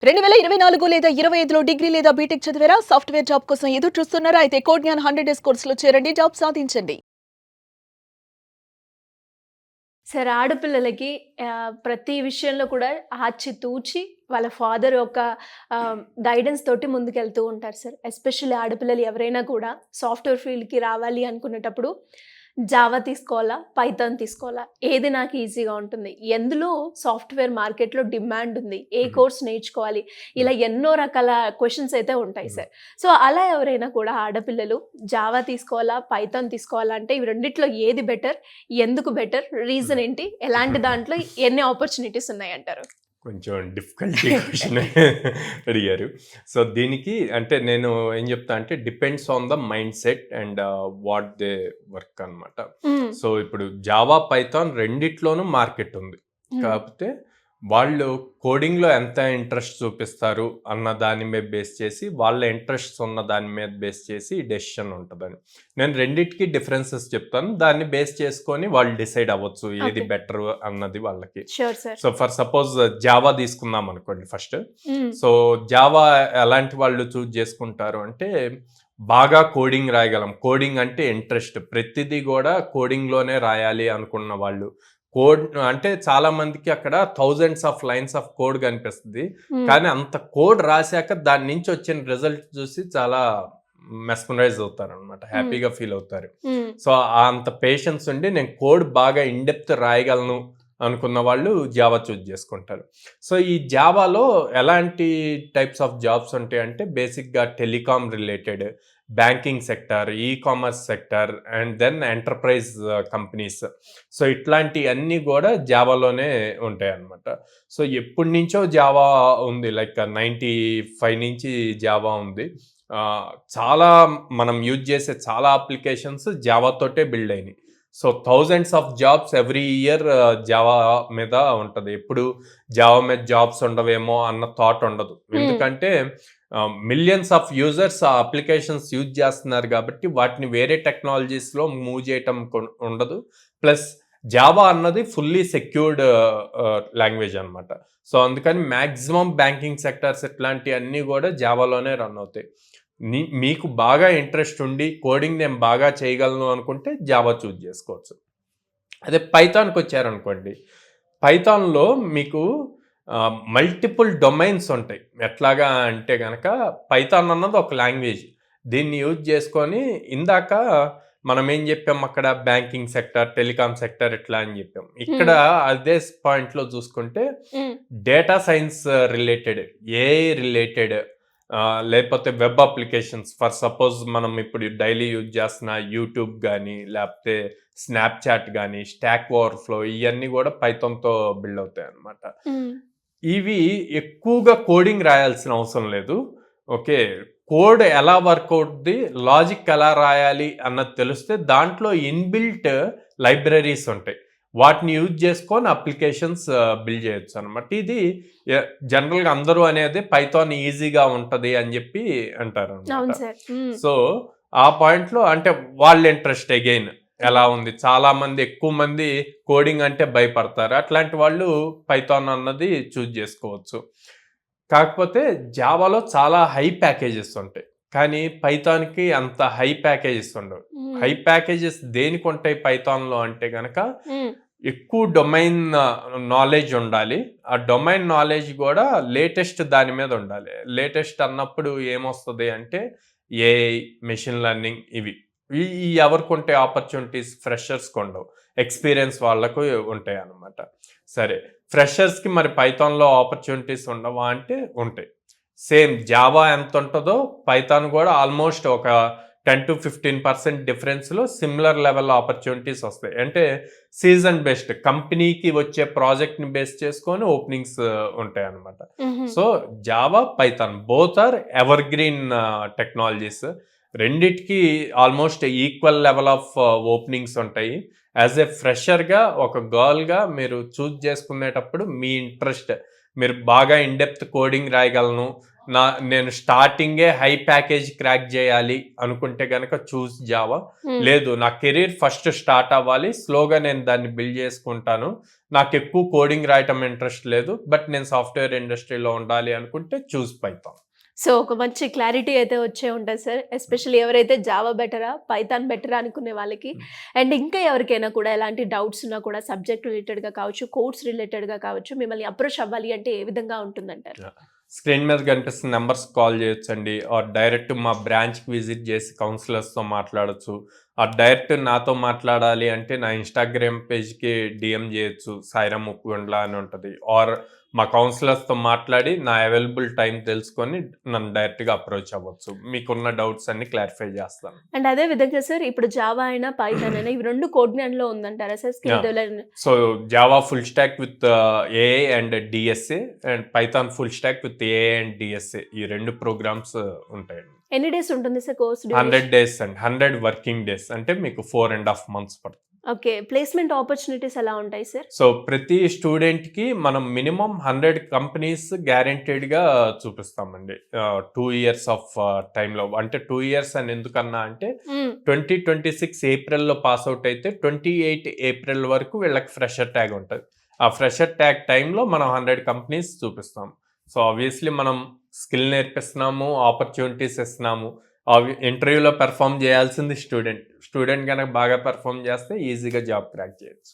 2024 లేదా 25లో డిగ్రీ లేదా బీటెక్ చదివారా? సాఫ్ట్‌వేర్ జాబ్ కోసం ఎదురు చూస్తున్నారా? అయితే కోడ్ జ్ఞాన్ 100 డేస్ కోర్సులో చేరండి. జాబ్ సాధించండి. సరే ఆడపిల్లలకి ప్రతి విషయంలో కూడా ఆచితూచి వాళ్ళ ఫాదర్ యొక్క గైడెన్స్ తోటి ముందుకెళ్తూ ఉంటారు సార్. ఎస్పెషల్లీ ఆడపిల్లలు ఎవరైనా కూడా సాఫ్ట్‌వేర్ ఫీల్డ్‌కి రావాలి అనుకునేటప్పుడు జావా తీసుకోవాలా? పైథాన్ తీసుకోవాలా? ఏది నాకు ఈజీగా ఉంటుంది? ఎందులో సాఫ్ట్‌వేర్ మార్కెట్‌లో డిమాండ్ ఉంది? ఏ కోర్స్ నేర్చుకోవాలి? ఇలా ఎన్నో రకాల క్వెషన్స్ అయితే ఉంటాయి సార్. సో, అలా ఎవరైనా కూడా ఆడపిల్లలు జావా తీసుకోవాలా? పైథాన్ తీసుకోవాలా? అంటే ఇవి రెండిట్లో ఏది బెటర్? ఎందుకు బెటర్? రీజన్ ఏంటి? ఎలాంటి దాంట్లో ఎన్ని ఆపర్చునిటీస్ ఉన్నాయంటారు? కొంచెం డిఫికల్టీ క్వశ్చన్ అడిగారు. సో దీనికి అంటే నేను ఏం చెప్తా అంటే depends on the mind set and what they work అనమాట. సో ఇప్పుడు జావా పైథాన్ రెండిట్లోనూ మార్కెట్ ఉంది. కాకపోతే వాళ్ళు కోడింగ్లో ఎంత ఇంట్రెస్ట్ చూపిస్తారు అన్న దాని మీద బేస్ చేసి వాళ్ళ ఇంట్రెస్ట్స్ ఉన్న దాని మీద బేస్ చేసి డెసిషన్ ఉంటుందని. నేను రెండిటికి డిఫరెన్సెస్ చెప్తాను. దాన్ని బేస్ చేసుకొని వాళ్ళు డిసైడ్ అవ్వచ్చు ఏది బెటర్ అన్నది వాళ్ళకి. సో ఫర్ సపోజ్ జావా తీసుకుందాం అనుకోండి ఫస్ట్. సో జావా ఎలాంటి వాళ్ళు చూజ్ చేసుకుంటారు అంటే బాగా కోడింగ్ రాయగలం, కోడింగ్ అంటే ఇంట్రెస్ట్, ప్రతిదీ కూడా కోడింగ్లోనే రాయాలి అనుకున్న వాళ్ళు. కోడ్ అంటే చాలా మందికి అక్కడ thousands of lines of code కనిపిస్తుంది, కానీ అంత కోడ్ రాశాక దాని నుంచి వచ్చిన రిజల్ట్ చూసి చాలా మెస్మరైజ్ అవుతారు అనమాట, హ్యాపీగా ఫీల్ అవుతారు. సో అంత పేషెన్స్ ఉండి నేను కోడ్ బాగా ఇన్డెప్త్ రాయగలను అనుకున్న వాళ్ళు జావా చూజ్ చేసుకుంటారు. సో ఈ జావాలో ఎలాంటి టైప్స్ ఆఫ్ జాబ్స్ ఉంటాయి అంటే బేసిక్గా telecom related, banking sector, e commerce sector and then enterprise companies. So ఇట్లాంటి అన్నీ కూడా జావాలోనే ఉంటాయి అన్నమాట. సో ఎప్పటి నుంచో జావా ఉంది, లైక్ 95 నుంచి జావా ఉంది. చాలా మనం యూజ్ చేసే చాలా అప్లికేషన్స్ జావాతోటే బిల్డ్ అయినాయి. So thousands of jobs every year Java మీద ఉంటుంది. ఎప్పుడు జావా మీద జాబ్స్ ఉండవేమో అన్న థాట్ ఉండదు, ఎందుకంటే మిలియన్స్ ఆఫ్ యూజర్స్ ఆ అప్లికేషన్స్ యూజ్ చేస్తున్నారు కాబట్టి వాటిని వేరే టెక్నాలజీస్లో మూవ్ చేయటం ఉండదు. ప్లస్ జావా అన్నది ఫుల్లీ సెక్యూర్డ్ లాంగ్వేజ్ అనమాట. సో అందుకని మ్యాక్సిమం బ్యాంకింగ్ సెక్టర్స్ ఇట్లాంటివన్నీ కూడా జావాలోనే రన్ అవుతాయి. మీకు బాగా ఇంట్రెస్ట్ ఉండి కోడింగ్ నేను బాగా చేయగలను అనుకుంటే జావా చూజ్ చేసుకోవచ్చు. అదే పైథాన్కి వచ్చారనుకోండి, పైథాన్లో మీకు మల్టిపుల్ డొమైన్స్ ఉంటాయి. ఎట్లాగా అంటే కనుక పైథాన్ అన్నది ఒక లాంగ్వేజ్, దీన్ని యూజ్ చేసుకొని ఇందాక మనం ఏం చెప్పాం అక్కడ బ్యాంకింగ్ సెక్టర్, టెలికామ్ సెక్టర్ ఇట్లా అని చెప్పాం. ఇక్కడ అదే పాయింట్లో చూసుకుంటే data science related, AI related, లేకపోతే వెబ్ అప్లికేషన్స్, ఫర్ సపోజ్ మనం ఇప్పుడు డైలీ యూజ్ చేస్తున్న యూట్యూబ్ కానీ లేకపోతే స్నాప్చాట్ కానీ స్టాక్ ఓవర్ఫ్లో, ఇవన్నీ కూడా పైథాన్తో బిల్డ్ అవుతాయి అన్నమాట. ఇవి ఎక్కువగా కోడింగ్ రాయాల్సిన అవసరం లేదు. ఓకే, కోడ్ ఎలా వర్క్ అవుతుంది, లాజిక్ ఎలా రాయాలి అన్నది తెలిస్తే దాంట్లో ఇన్బిల్ట్ లైబ్రరీస్ ఉంటాయి, వాటిని యూజ్ చేసుకొని అప్లికేషన్స్ బిల్డ్ చేయొచ్చు అనమాట. ఇది జనరల్గా అందరూ అనేది పైథాన్ ఈజీగా ఉంటుంది అని చెప్పి అంటారు అనమాట. సో ఆ పాయింట్లో అంటే వాళ్ళ ఇంట్రెస్ట్ అగైన్ ఎలా ఉంది, చాలా మంది ఎక్కువ మంది కోడింగ్ అంటే భయపడతారు, అట్లాంటి వాళ్ళు పైథాన్ అన్నది చూజ్ చేసుకోవచ్చు. కాకపోతే జావాలో చాలా హై ప్యాకేజెస్ ఉంటాయి, కానీ పైథాన్కి అంత హై ప్యాకేజెస్ ఉండవు. హై ప్యాకేజెస్ దేనికి ఉంటాయి పైథాన్లో అంటే కనుక ఎక్కువ డొమైన్ నాలెడ్జ్ ఉండాలి. ఆ డొమైన్ నాలెడ్జ్ కూడా లేటెస్ట్ దాని మీద ఉండాలి. లేటెస్ట్ అన్నప్పుడు ఏమొస్తుంది అంటే ఏఐ, మెషిన్ లెర్నింగ్, ఇవి ఎవరికి ఉంటాయి ఆపర్చునిటీస్, ఫ్రెషర్స్కి ఉండవు, ఎక్స్పీరియన్స్ వాళ్ళకు ఉంటాయి అన్నమాట. సరే, ఫ్రెషర్స్కి మరి పైథాన్లో ఆపర్చునిటీస్ ఉండవా అంటే ఉంటాయి. సేమ్ జావా ఎంత ఉంటుందో పైథాన్ కూడా ఆల్మోస్ట్ ఒక 10 to 15% డిఫరెన్స్లో సిమిలర్ లెవెల్ ఆపర్చునిటీస్ వస్తాయి. అంటే సీజన్ బేస్డ్, కంపెనీకి వచ్చే ప్రాజెక్ట్ని బేస్ చేసుకొని ఓపెనింగ్స్ ఉంటాయి అన్నమాట. So Java, Python both are evergreen technologies. రెండిటికి almost equal level of openings ఉంటాయి. యాజ్ ఏ ఫ్రెషర్గా ఒక గర్ల్గా మీరు చూజ్ చేసుకునేటప్పుడు మీ ఇంట్రెస్ట్, మీరు బాగా ఇన్డెప్త్ కోడింగ్ రాయగలను, నేను స్టార్టింగే హై ప్యాకేజ్ క్రాక్ చేయాలి అనుకుంటే గనక చూస్ జావా. లేదు, నా కెరీర్ ఫస్ట్ స్టార్ట్ అవ్వాలి, స్లోగా నేను దాన్ని బిల్డ్ చేసుకుంటాను, నాకు ఎక్కువ కోడింగ్ రాయటం ఇంట్రెస్ట్ లేదు, బట్ నేను సాఫ్ట్వేర్ ఇండస్ట్రీలో ఉండాలి అనుకుంటే చూస్ పైథాన్. సో ఒక మంచి క్లారిటీ అయితే వచ్చే ఉంటుంది సార్, ఎస్పెషల్లీ ఎవరైతే జావా బెటరా పైథాన్ బెటరా అనుకునే వాళ్ళకి. అండ్ ఇంకా ఎవరికైనా కూడా ఎలాంటి డౌట్స్ ఉన్నా కూడా సబ్జెక్ట్ రిలేటెడ్గా కావచ్చు, కోర్స్ రిలేటెడ్గా కావచ్చు, మిమ్మల్ని అప్రోచ్ అవ్వాలి అంటే ఏ విధంగా ఉంటుందంటారు? స్క్రీన్ మీద కనిపిస్తున్న నెంబర్స్ కాల్ చేయొచ్చండి, ఆర్ డైరెక్ట్ మా బ్రాంచ్కి విజిట్ చేసి కౌన్సిలర్స్తో మాట్లాడచ్చు, ఆర్ డైరెక్ట్ నాతో మాట్లాడాలి అంటే నా ఇన్స్టాగ్రామ్ పేజ్కి డిఎం చేయొచ్చు, సాయిరామ్ ఉప్పుగొండ్ల అని ఉంటుంది, ఆర్ మా కౌన్సిలర్స్తో మాట్లాడి నా అవైలబుల్ టైం తెలుసుకొని నన్ను డైరెక్ట్గా అప్రోచ్ అవ్వచ్చు, మీకున్న డౌట్స్ అన్ని క్లారిఫై చేస్తాను. అండ్ అదే విధంగా సార్ ఇప్పుడు జావా అయినా పైథాన్ అయినా ఇవి రెండు కోడ్జ్ఞాన్లో ఉందంటారా sir skill development? So Java full stock with AI and DSA, and Python full stock with AI and DSA, ఈ రెండు ప్రోగ్రామ్స్ ఉంటాయండి. ఎన్ని డేస్ ఉంటుంది sir course? 100 days and 100 working days, అంటే మీకు 4.5 months పడుతుంది. ఓకే, ప్లేస్మెంట్ ఆపర్చునిటీస్ ఎలా ఉంటాయి సార్? సో ప్రతి స్టూడెంట్కి మనం మినిమం 100 కంపెనీస్ గ్యారెంటెడ్గా చూపిస్తామండి 2 years ఆఫ్ టైంలో. అంటే 2 years అని ఎందుకన్నా అంటే 2026 ఏప్రిల్లో పాస్ అవుట్ అయితే 28 ఏప్రిల్ వరకు వీళ్ళకి ఫ్రెషర్ ట్యాగ్ ఉంటుంది. ఆ ఫ్రెషర్ ట్యాగ్ టైంలో మనం 100 కంపెనీస్ చూపిస్తాం. సో ఆబ్వియస్లీ మనం స్కిల్ నేర్పిస్తున్నాము, ఆపర్చునిటీస్ ఇస్తున్నాము. ఇంటర్వ్యూలో పెర్ఫామ్ చేయాల్సింది స్టూడెంట్ కనుక బాగా పెర్ఫామ్ చేస్తే ఈజీగా జాబ్ క్రాక్ చేయొచ్చు.